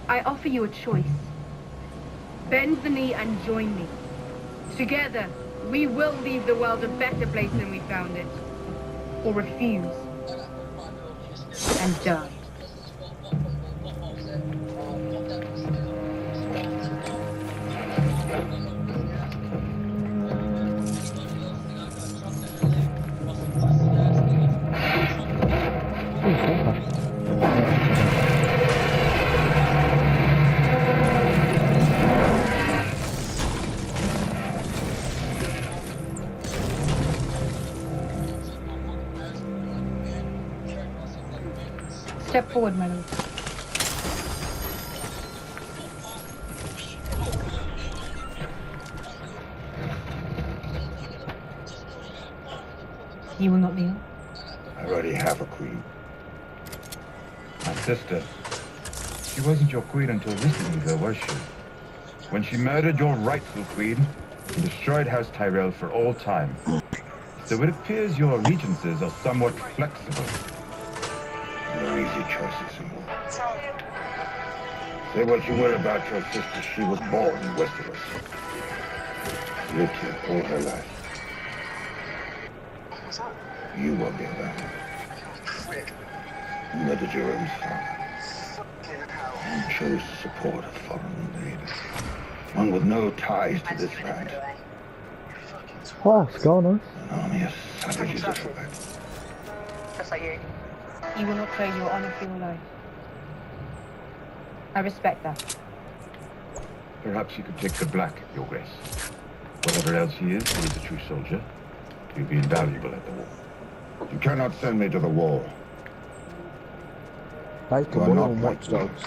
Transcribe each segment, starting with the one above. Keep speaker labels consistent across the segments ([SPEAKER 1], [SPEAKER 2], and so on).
[SPEAKER 1] I offer you a choice. Bend the knee and join me. Together, we will leave the world a better place than we found it. Or refuse. And die. Step forward, my lord. You will not kneel?
[SPEAKER 2] I already have a queen. My sister. She wasn't your queen until recently, though, was she? When she murdered your rightful queen, and destroyed House Tyrell for all time. So it appears your allegiances are somewhat flexible. No easy choices anymore. Say what you will about your sister, she was born in Westeros. Lived here all her life. You won't be around. You murdered your own father. And chose to support a foreign invader. One with no ties to this land.
[SPEAKER 3] Oh, it's gone,
[SPEAKER 2] An army of savages everywhere.
[SPEAKER 1] Just like you. You will not trade your honor for your life. I respect that.
[SPEAKER 2] Perhaps you could take the black, Your Grace. Whatever else he is a true soldier. He'll be invaluable at the war. You cannot send me to the war.
[SPEAKER 3] Like the one on Watch Dogs.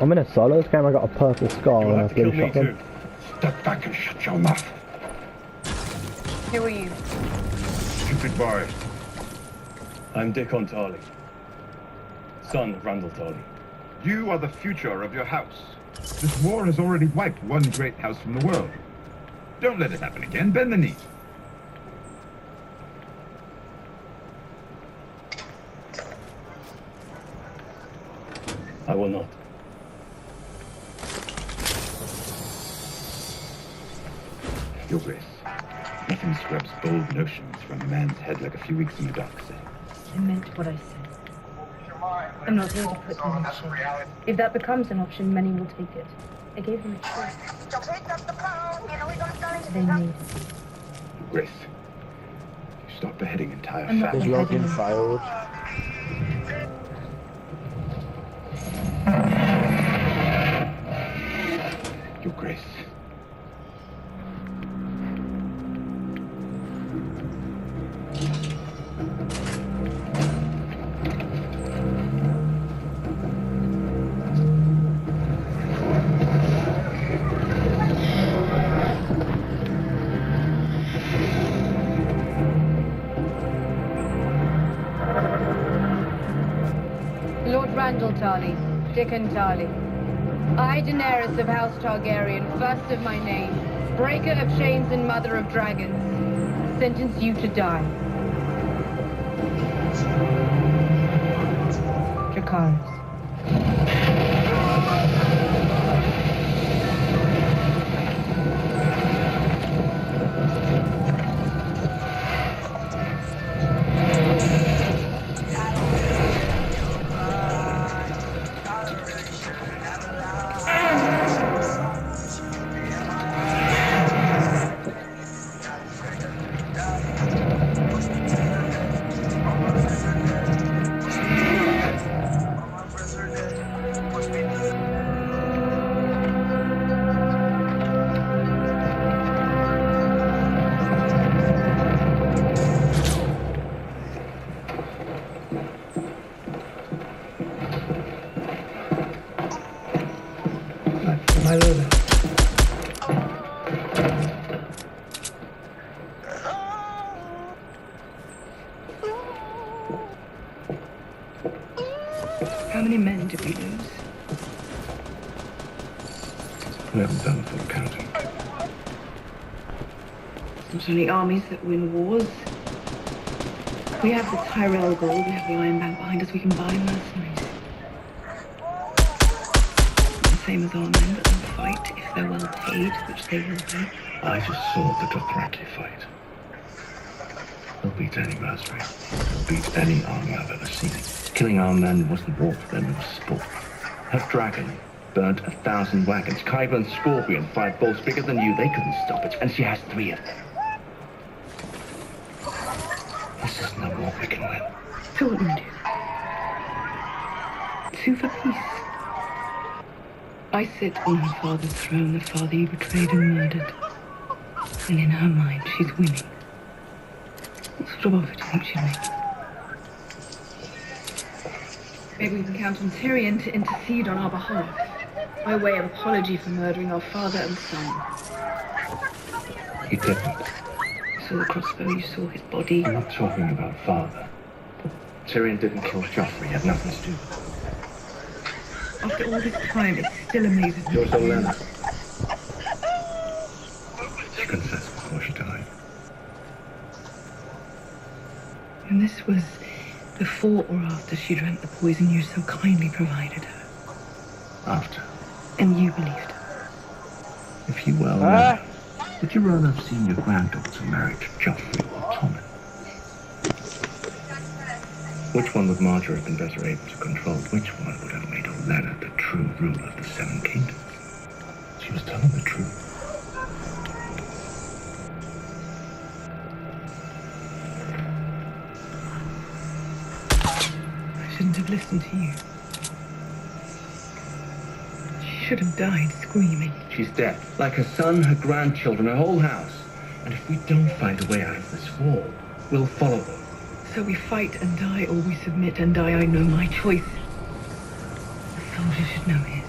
[SPEAKER 3] I'm in a solo game, I got a purple scar and a blue shotgun.
[SPEAKER 2] Step back and shut your mouth.
[SPEAKER 1] Who are you?
[SPEAKER 2] Stupid boy.
[SPEAKER 4] I'm Dickon Tarley, son of Randall Tarley.
[SPEAKER 2] You are the future of your house. This war has already wiped one great house from the world. Don't let it happen again. Bend the knee.
[SPEAKER 4] I will not.
[SPEAKER 2] Your Grace, nothing scrubs bold notions from a man's head like a few weeks in the dark cell.
[SPEAKER 1] I meant what I said. I'm not here to put them in shame. If that becomes an option, many will take it. I gave them a choice. They need it.
[SPEAKER 2] Your Grace, you stop beheading entire
[SPEAKER 1] I'm not
[SPEAKER 3] Is
[SPEAKER 2] families.
[SPEAKER 3] login failed?
[SPEAKER 2] Your Grace.
[SPEAKER 1] Lord Randall Tarley, Dickon Tarley. I, Daenerys of House Targaryen, first of my name, breaker of chains and mother of dragons, sentence you to die. Dracarys.
[SPEAKER 5] My lord. How many men did we lose?
[SPEAKER 2] We haven't done full counting.
[SPEAKER 5] Not only armies that win wars. We have the Tyrell gold, we have the Iron Bank behind us, we can buy mercenaries. Not the same as our men, but they'll fight if they're well paid, which they will be.
[SPEAKER 4] I just saw the Dothraki fight. They'll beat any mercenary. They'll beat any army I've ever seen. Killing our men wasn't war for them, it was sport. Her dragon burnt 1,000 wagons. Kyber and Scorpion fired bolts bigger than you. They couldn't stop it, and she has 3 of them. This is no war we can win.
[SPEAKER 5] So what do we do? Sue for peace. I sit on her father's throne, the father you betrayed and murdered. And in her mind, she's winning. What sort of offer do you think she'd make? Maybe we can count on Tyrion to intercede on our behalf. By way of apology for murdering our father and son.
[SPEAKER 4] He didn't.
[SPEAKER 5] You saw the crossbow, you saw his body.
[SPEAKER 4] I'm not talking about father. Tyrion didn't kill Joffrey. He had nothing to do with it.
[SPEAKER 5] After all this time, it still amazes me.
[SPEAKER 4] Yours Olenna. She confessed before she died.
[SPEAKER 5] And this was before or after she drank the poison you so kindly provided her.
[SPEAKER 4] After.
[SPEAKER 5] And you believed her.
[SPEAKER 4] If you were Olenna, would you rather have seen your granddaughter married to Joffrey or Tommen? Which one would Marjorie have been better able to control? Which one would have made Olenna the true ruler of the 7 Kingdoms? She was telling the truth.
[SPEAKER 5] I shouldn't have listened to you. She should have died screaming.
[SPEAKER 4] She's dead. Like her son, her grandchildren, her whole house. And if we don't find a way out of this war, we'll follow them.
[SPEAKER 5] So we fight and die, or we submit and die. I know my choice. The soldier should know his.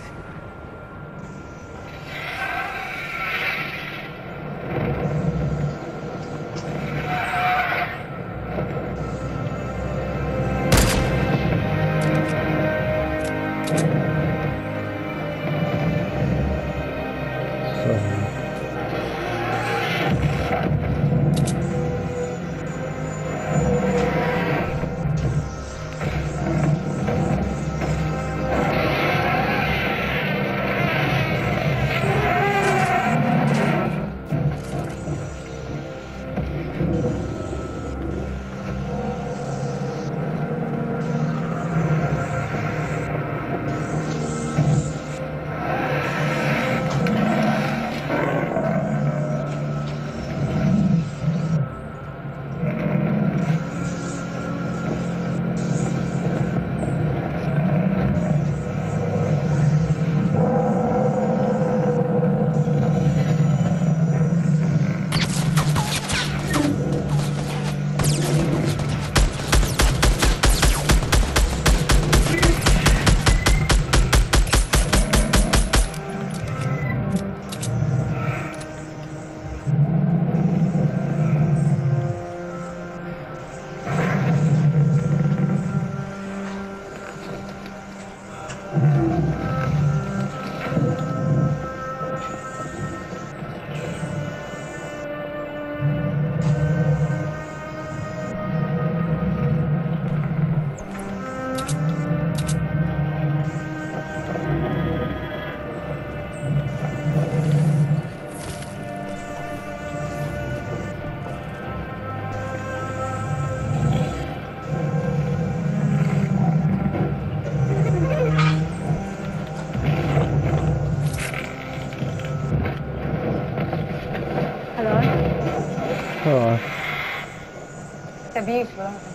[SPEAKER 1] They're beautiful, aren't they?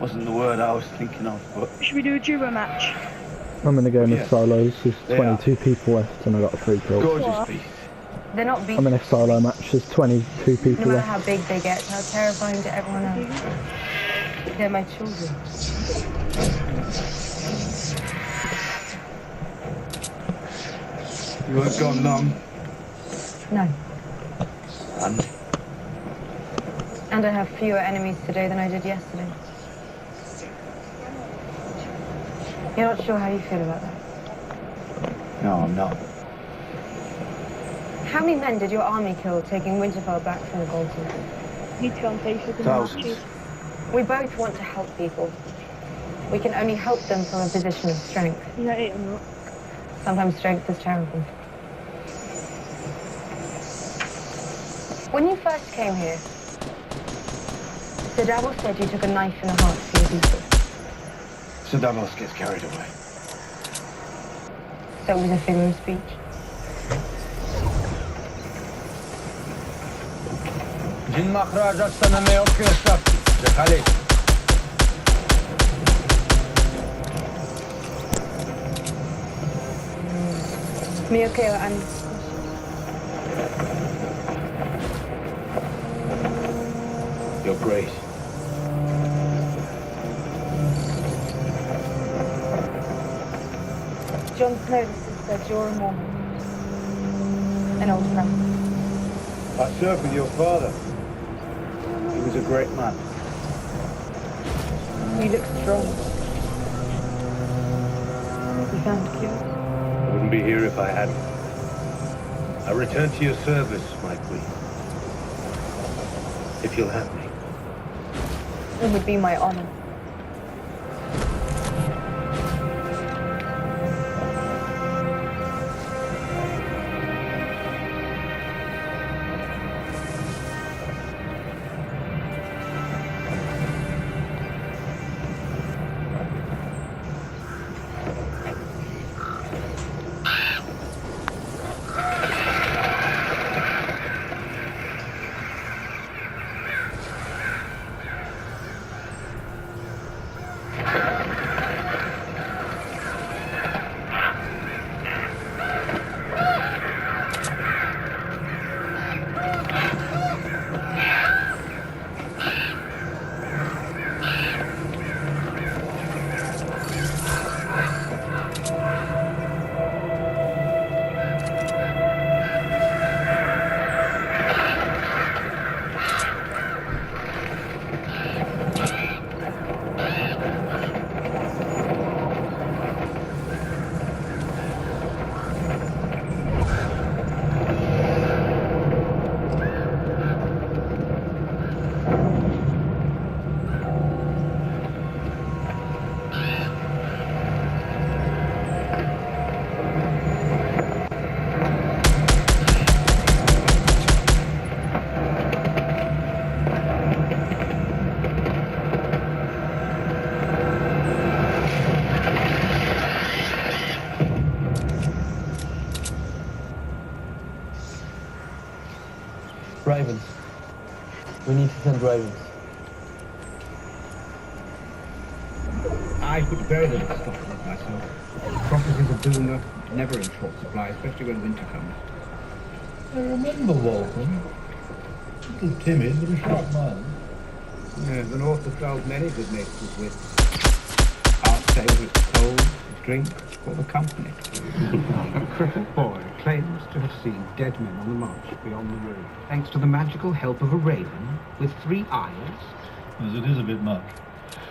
[SPEAKER 6] Wasn't the word I was thinking of, but
[SPEAKER 7] Should we do a duo match?
[SPEAKER 3] I'm in a game
[SPEAKER 6] Yeah.
[SPEAKER 3] of solos. There's
[SPEAKER 6] They
[SPEAKER 3] 22 people left and I got 3 kills.
[SPEAKER 6] gorgeous beast.
[SPEAKER 1] They're not
[SPEAKER 3] I'm
[SPEAKER 1] beasts.
[SPEAKER 3] in a solo match. There's 22
[SPEAKER 1] No
[SPEAKER 3] people
[SPEAKER 1] matter
[SPEAKER 3] left.
[SPEAKER 1] how big they get, how terrifying to everyone else. They're my children.
[SPEAKER 6] You weren't gone long,
[SPEAKER 1] No.
[SPEAKER 6] and
[SPEAKER 1] And I have fewer enemies today than I did yesterday. You're not sure how you feel about that?
[SPEAKER 6] no, I'm not.
[SPEAKER 1] How many men did your army kill taking Winterfell back from the Golden?
[SPEAKER 7] Need to go and pay for the
[SPEAKER 6] Thousands.
[SPEAKER 7] marches.
[SPEAKER 1] We both want to help people. We can only help them from a position of strength.
[SPEAKER 7] You know it or not.
[SPEAKER 1] Sometimes strength is charitable. When you first came here, Sir Davos said you took a knife in the heart for your people.
[SPEAKER 6] Sir Davos gets carried away.
[SPEAKER 1] So it was a figure of speech.
[SPEAKER 8] جن مخرج السنة ما يمكن الشخص جهالي
[SPEAKER 1] Miyokeo and
[SPEAKER 4] Your Grace.
[SPEAKER 1] Jon Snow said you're a Mormon. An old friend.
[SPEAKER 6] I served with your father. He was a great man.
[SPEAKER 1] You look strong. You found a cure.
[SPEAKER 4] I wouldn't be here if I hadn't. I return to your service, my queen. If you'll have me.
[SPEAKER 1] It would be my honor.
[SPEAKER 8] Ravens. We need to send ravens.
[SPEAKER 9] I put very little stock in it myself. Prophecies of doom are never in short supply, especially when winter comes.
[SPEAKER 10] I remember Walton. A little timid, but a sharp mind.
[SPEAKER 9] Yeah, the North has held many good natures with art sales, its cold, its drink, or the company. A crippled boy claims to have seen dead men on the march beyond the road, thanks to the magical help of a raven with 3 eyes.
[SPEAKER 10] As it is a bit much.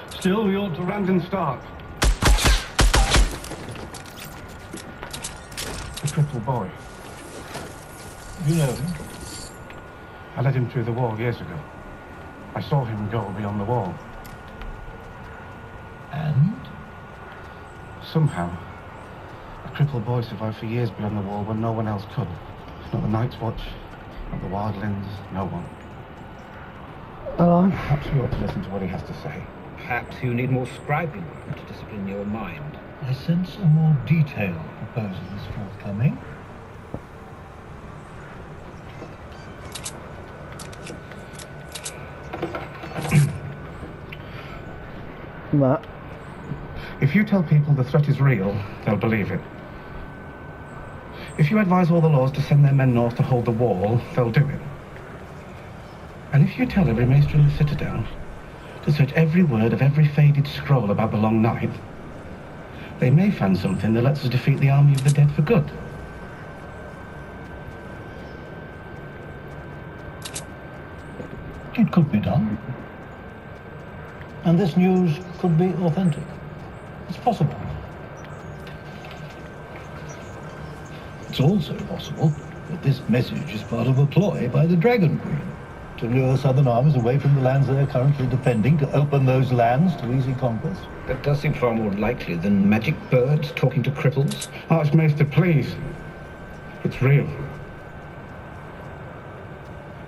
[SPEAKER 10] Still, we ought to
[SPEAKER 9] Brandon Stark. The crippled boy.
[SPEAKER 10] You know him.
[SPEAKER 9] I led him through the wall years ago. I saw him go beyond the wall.
[SPEAKER 10] And?
[SPEAKER 9] Somehow, a crippled boy survived for years beyond the wall when no one else could. Not the Night's Watch, not the Wildlands, no one. Perhaps you ought to listen to what he has to say. Perhaps you need more scribing to discipline your mind.
[SPEAKER 10] I sense a more detailed proposal is forthcoming.
[SPEAKER 3] Matt.
[SPEAKER 9] If you tell people the threat is real, they'll believe it. If you advise all the Lords to send their men north to hold the wall, they'll do it. And if you tell every maester in the Citadel to search every word of every faded scroll about the Long Night, they may find something that lets us defeat the army of the dead for good.
[SPEAKER 10] It could be done. And this news could be authentic. It's possible. It's also possible But this message is part of a ploy by the Dragon Queen to lure southern armies away from the lands they are currently defending, to open those lands to easy conquest.
[SPEAKER 9] That does seem far more likely than magic birds talking to cripples. Archmaester, please. It's real.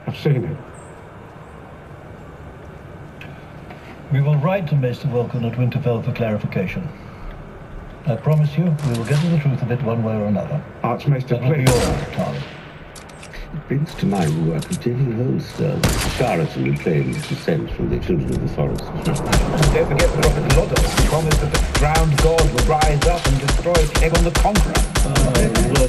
[SPEAKER 9] I've seen it.
[SPEAKER 10] We will write to Maester Vulcan at Winterfell for clarification. I promise you, we will get to the truth of it one way or another.
[SPEAKER 9] Archmaester,
[SPEAKER 10] That will be
[SPEAKER 9] please.
[SPEAKER 10] yours, Tarly.
[SPEAKER 4] It brings to mind work of David Holster, charlatan who claims descent from the children of the forest.
[SPEAKER 9] Don't forget Prophet Lodder promised that the ground god would rise up and destroy Aegon the Conqueror.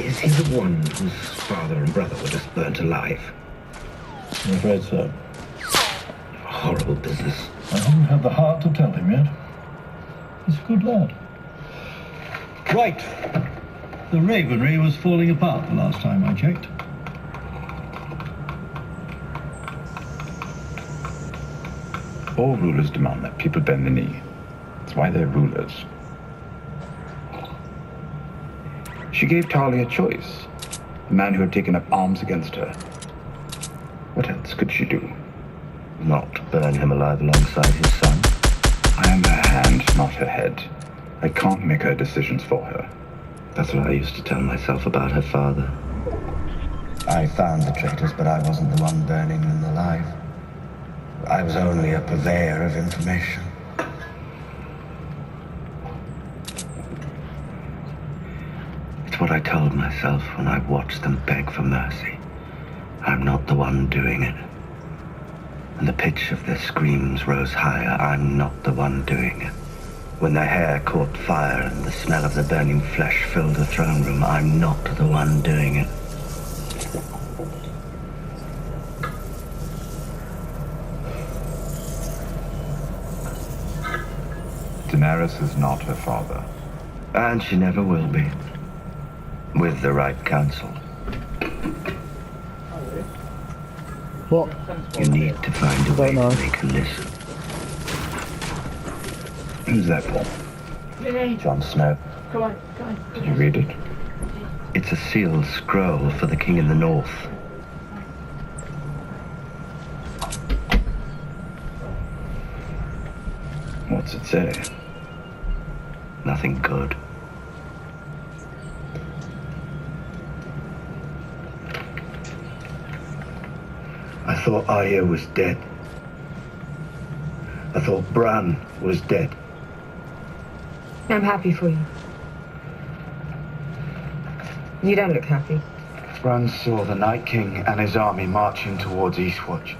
[SPEAKER 9] Is he the one whose father and brother were just burnt alive?
[SPEAKER 10] I'm afraid so.
[SPEAKER 4] A horrible business.
[SPEAKER 10] I haven't had the heart to tell him yet. He's a good lad. Right. The Ravenry was falling apart the last time I checked.
[SPEAKER 2] All rulers demand that people bend the knee. That's why they're rulers. She gave Tarly a choice. The man who had taken up arms against her. What else could she do?
[SPEAKER 4] Not burn him alive alongside his son.
[SPEAKER 2] I am her hand, not her head. I can't make her decisions for her.
[SPEAKER 4] That's what I used to tell myself about her father.
[SPEAKER 11] I found the traitors, but I wasn't the one burning them alive. I was only a purveyor of information.
[SPEAKER 4] It's what I told myself when I watched them beg for mercy. I'm not the one doing it. And the pitch of their screams rose higher. I'm not the one doing it. When their hair caught fire and the smell of the burning flesh filled the throne room, I'm not the one doing it.
[SPEAKER 2] Daenerys is not her father.
[SPEAKER 4] And she never will be. With the right counsel.
[SPEAKER 3] What?
[SPEAKER 4] You need to find a way to make her listen.
[SPEAKER 2] Who's that for?
[SPEAKER 4] Jon Snow.
[SPEAKER 7] Come on, come on.
[SPEAKER 2] Did you read it?
[SPEAKER 4] It's a sealed scroll for the king in the north.
[SPEAKER 2] What's it say?
[SPEAKER 4] Nothing good. I thought Arya was dead. I thought Bran was dead.
[SPEAKER 1] I'm happy for you. You don't look happy.
[SPEAKER 11] Bran saw the Night King and his army marching towards Eastwatch.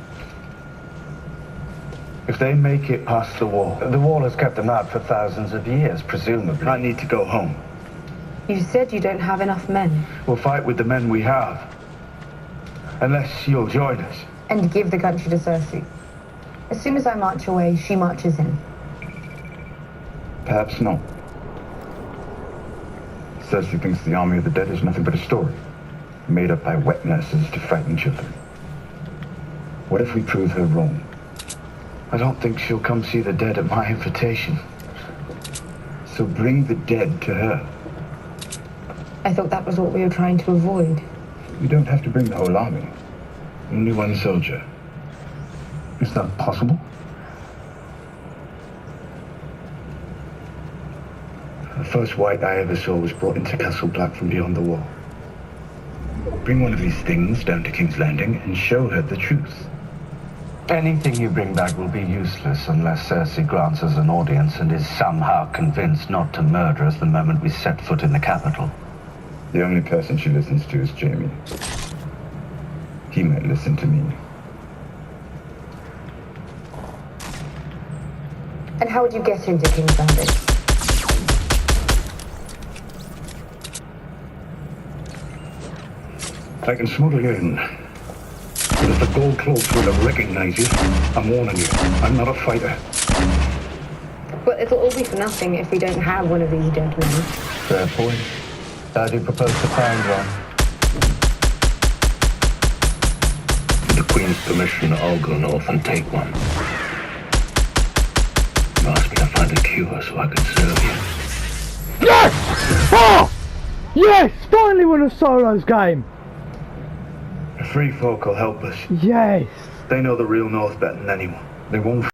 [SPEAKER 11] If they make it past the wall has kept them out for thousands of years, presumably. I need to go home.
[SPEAKER 1] You said you don't have enough men.
[SPEAKER 11] We'll fight with the men we have. Unless you'll join us.
[SPEAKER 1] And give the country to Cersei. As soon as I march away, she marches in.
[SPEAKER 2] Perhaps not. Cersei thinks the army of the dead is nothing but a story, made up by wet nurses to frighten children. What if we prove her wrong?
[SPEAKER 11] I don't think she'll come see the dead at my invitation.
[SPEAKER 2] So bring the dead to her.
[SPEAKER 1] I thought that was what we were trying to avoid.
[SPEAKER 2] You don't have to bring the whole army. Only one soldier.
[SPEAKER 11] Is that possible?
[SPEAKER 2] The first white I ever saw was brought into Castle Black from beyond the wall. Bring one of these things down to King's Landing and show her the truth.
[SPEAKER 11] Anything you bring back will be useless unless Cersei grants us an audience and is somehow convinced not to murder us the moment we set foot in the capital.
[SPEAKER 2] The only person she listens to is Jaime. He might listen to me.
[SPEAKER 1] And how would you get into King's Landing?
[SPEAKER 2] I can smuggle you in. But if the gold cloaks will recognize you, I'm warning you, I'm not a fighter.
[SPEAKER 1] Well, it'll all be for nothing if we don't have one of these dead men.
[SPEAKER 11] Fair point. How do you propose to find one?
[SPEAKER 4] With the Queen's permission, I'll go north and take one. You asked me to find a cure so I could serve you.
[SPEAKER 3] Yes! Oh! Yes! Finally won a solos game!
[SPEAKER 6] The free folk will help us.
[SPEAKER 3] Yes!
[SPEAKER 6] They know the real North better than anyone. They won't